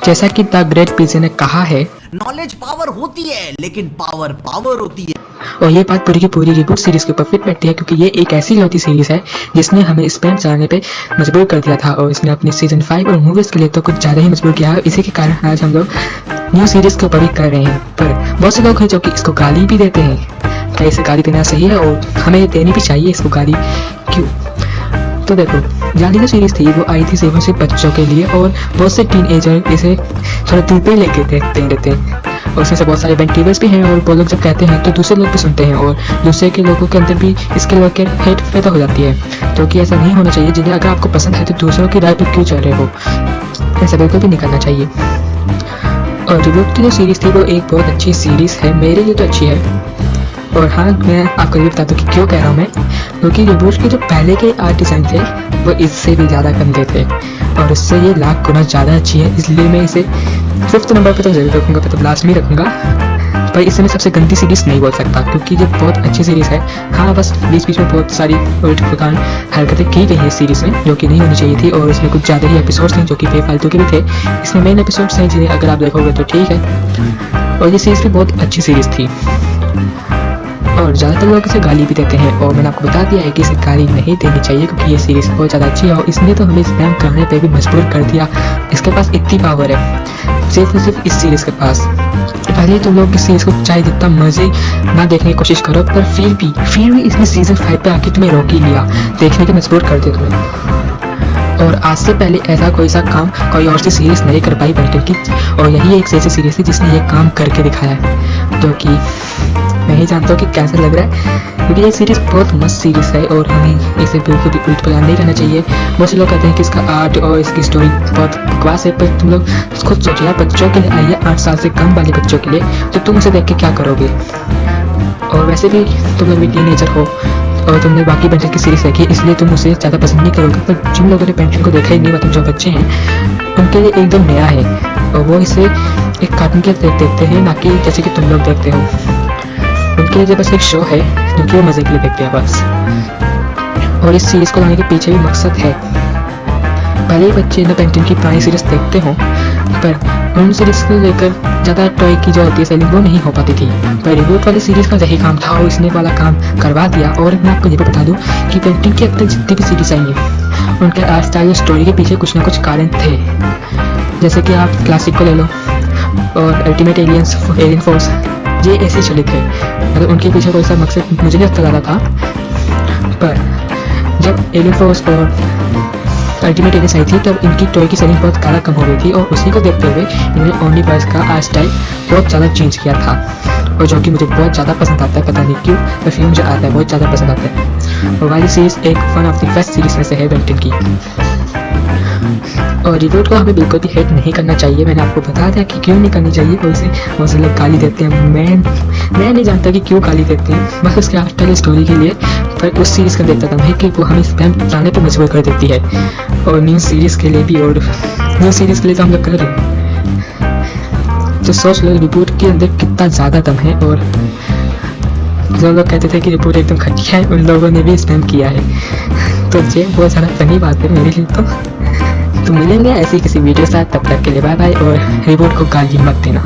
जैसा कि the great पीजे ने कहा है, नॉलेज पावर होती है लेकिन पावर पावर होती है। और ये बात पूरी की पूरी रिबूट सीरीज के ऊपर फिट बैठती है, क्योंकि ये एक ऐसी लौती सीरीज है जिसने हमें स्पैम चलाने पे मजबूर कर दिया था, और इसने अपने सीजन 5 और मूवीज के लिए तो कुछ ज़्यादा ही मजबूर किया है। इसी के कारण आज हम लोग न्यू सीरीज के ऊपर भी कर रहे हैं। पर बहुत से लोग हैं जो कि इसको गाली भी देते हैं। क्या इसे गाली देना सही है? और हमें देनी भी चाहिए इसको गाली, क्यों? तो देखो, जाली जो सीरीज थी वो आई थी सिर्फ बच्चों के लिए, और बहुत से टीनएजर इसे थोड़ा दूर पे लेके देखते रहते हैं, और उसमें से बहुत सारे वेंटिवर्स भी हैं, और वो लोग जब कहते हैं तो दूसरे लोग भी सुनते हैं, और दूसरे के लोगों के अंदर भी इसके लेकर हेट पैदा हो जाती है, जो कि ऐसा नहीं होना चाहिए। जिन्हें अगर आपको पसंद है तो दूसरों की राय पर क्यों चल रहे हो, ऐसा बिल्कुल भी नहीं करना चाहिए। और रिबूट की जो सीरीज थी वो एक बहुत अच्छी सीरीज है, मेरे लिए तो अच्छी है। और हाँ, मैं आपको ये बता दूँ कि क्यों कह रहा हूँ मैं, क्योंकि रिबूट के जो पहले के आर्ट डिज़ाइन थे वो इससे भी ज़्यादा गंदे थे, और इससे ये लाख गुना ज़्यादा अच्छी है। इसलिए मैं इसे 5th नंबर पर तो जरूर रखूँगा, मतलब लास्ट में रखूँगा। पर इसे मैं सबसे गंदी सीरीज़ नहीं बोल सकता, क्योंकि ये बहुत अच्छी सीरीज़ है। हाँ, बस बीच बीच में बहुत सारी उलट फुकान हरकतें की गई हैं इस सीरीज़ में, जो कि नहीं होनी चाहिए थी, और इसमें कुछ ज़्यादा ही एपिसोड्स हैं जो कि बेफालतू के भी थे। इसमें मेन एपिसोड्स हैं जिन्हें अगर आप देखोगे तो ठीक है, और ये सीरीज़ भी बहुत अच्छी सीरीज़ थी। और ज़्यादातर लोग इसे गाली भी देते हैं, और मैंने आपको बता दिया है कि इसे गाली नहीं देनी चाहिए, क्योंकि ये सीरीज़ बहुत ज़्यादा अच्छी है, और इसने तो हमें स्पैम करने पे भी मजबूर कर दिया। इसके पास इतनी पावर है सिर्फ और सिर्फ इस सीरीज़ के पास। पहले तो लोग इस सीरीज़ को चाहे जितना मर्जी ना देखने की कोशिश करो, पर फिर भी इसने सीजन 5 पे आके तुम्हें रोक ही लिया, देखने के मजबूर कर दिया तुम्हें। और आज से पहले ऐसा कोई सा काम कोई और सी सीरीज़ नहीं कर पाई बेंटन की, और यही एक ऐसी सीरीज़ थी जिसने ये काम करके दिखाया है। तो कि मैं ही जानता हूँ कि कैसा लग रहा है, क्योंकि ये सीरीज़ बहुत मस्त सीरीज़ है, और हमें इसे बिल्कुल भी उल्ट पलान नहीं करना चाहिए। बहुत से लोग कहते हैं कि इसका आर्ट और इसकी स्टोरी बहुत बकवास है, पर तुम लोग खुद सोचो यार, बच्चों के लिए आई है, 8 साल से कम वाले बच्चों के लिए, तो तुम उसे देख के क्या करोगे? और वैसे भी तुम लोग भी टीनेजर हो, और तुमने बाकी बेंटन की सीरीज़ देखी, इसलिए तुम उसे ज़्यादा पसंद नहीं करोगे। पर जिन लोगों ने बेंटन को देखा ही नहीं, मतलब जो बच्चे हैं, उनके लिए एकदम नया है, और वो इसे एक कार्टून के देखते हैं, ना कि जैसे कि तुम लोग देखते हो। उनके लिए बस एक शो है जो कि वो मज़े के लिए देखते हैं बस। और इस सीरीज़ को लाने के पीछे भी मकसद है। भले ही बच्चे न बेंटन की पुरानी सीरीज़ देखते हों, पर उन सीरीज़ को लेकर ज़्यादा टॉय की जो होती है सेलिंग वो नहीं हो पाती थी। पर रिबूट वाली सीरीज़ का यही काम था, और इसने वाला काम करवा दिया। और मैं आपको ये भी बता दूँ कि बेंटन की अब तक जितनी भी सीरीज़ आई हैं, उनके आर्ट स्टाइल और स्टोरी के पीछे कुछ ना कुछ कारण थे। जैसे कि आप क्लासिक को ले लो, और अल्टीमेट एलियन फोर्स, ये ऐसे चले थे, मतलब उनके पीछे कोई सा मकसद मुझे नहीं लगता था। पर जब एलियन फोर्स और अल्टीमेट एलियंस आई थी, तब इनकी टॉय की सेलिंग बहुत ज़्यादा कम हो गई थी, और उसी को देखते हुए इन्होंने ओमनीवर्स का आर्ट स्टाइल बहुत ज़्यादा चेंज किया था, और जो कि मुझे बहुत ज़्यादा पसंद आता है। पता नहीं क्यों, पर फिर मुझे आता है, बहुत ज़्यादा पसंद आता है। और वाली सीरीज़ एक one of the best series में से है बेंटन की। और रिबूट को हमें बिल्कुल भी हेट नहीं करना चाहिए। मैंने आपको बता दिया कि क्यों नहीं करनी चाहिए। उसे बहुत से लोग गाली देते हैं, मैं नहीं जानता कि क्यों गाली देते हैं, बस उसके आफ्टर स्टोरी के लिए। पर उस सीरीज़ का देखता था मैं कि वो हमें स्पैम चलाने पर मजबूर कर देती है, और न्यू सीरीज़ के लिए भी, और न्यू सीरीज़ के लिए तो हम लोग कर रहे हैं। तो सोच लो रिबूट के अंदर कितना ज़्यादा दम है। और जो लोग कहते थे कि रिबूट एकदम घटिया है, उन लोगों ने भी स्पैम किया है। तो ये बहुत ज़्यादा फनी बात है मेरे लिए। तो मिलेंगे ऐसी किसी वीडियो के साथ, तब तक के लिए बाय बाय, और रिबूट को गाली मत देना।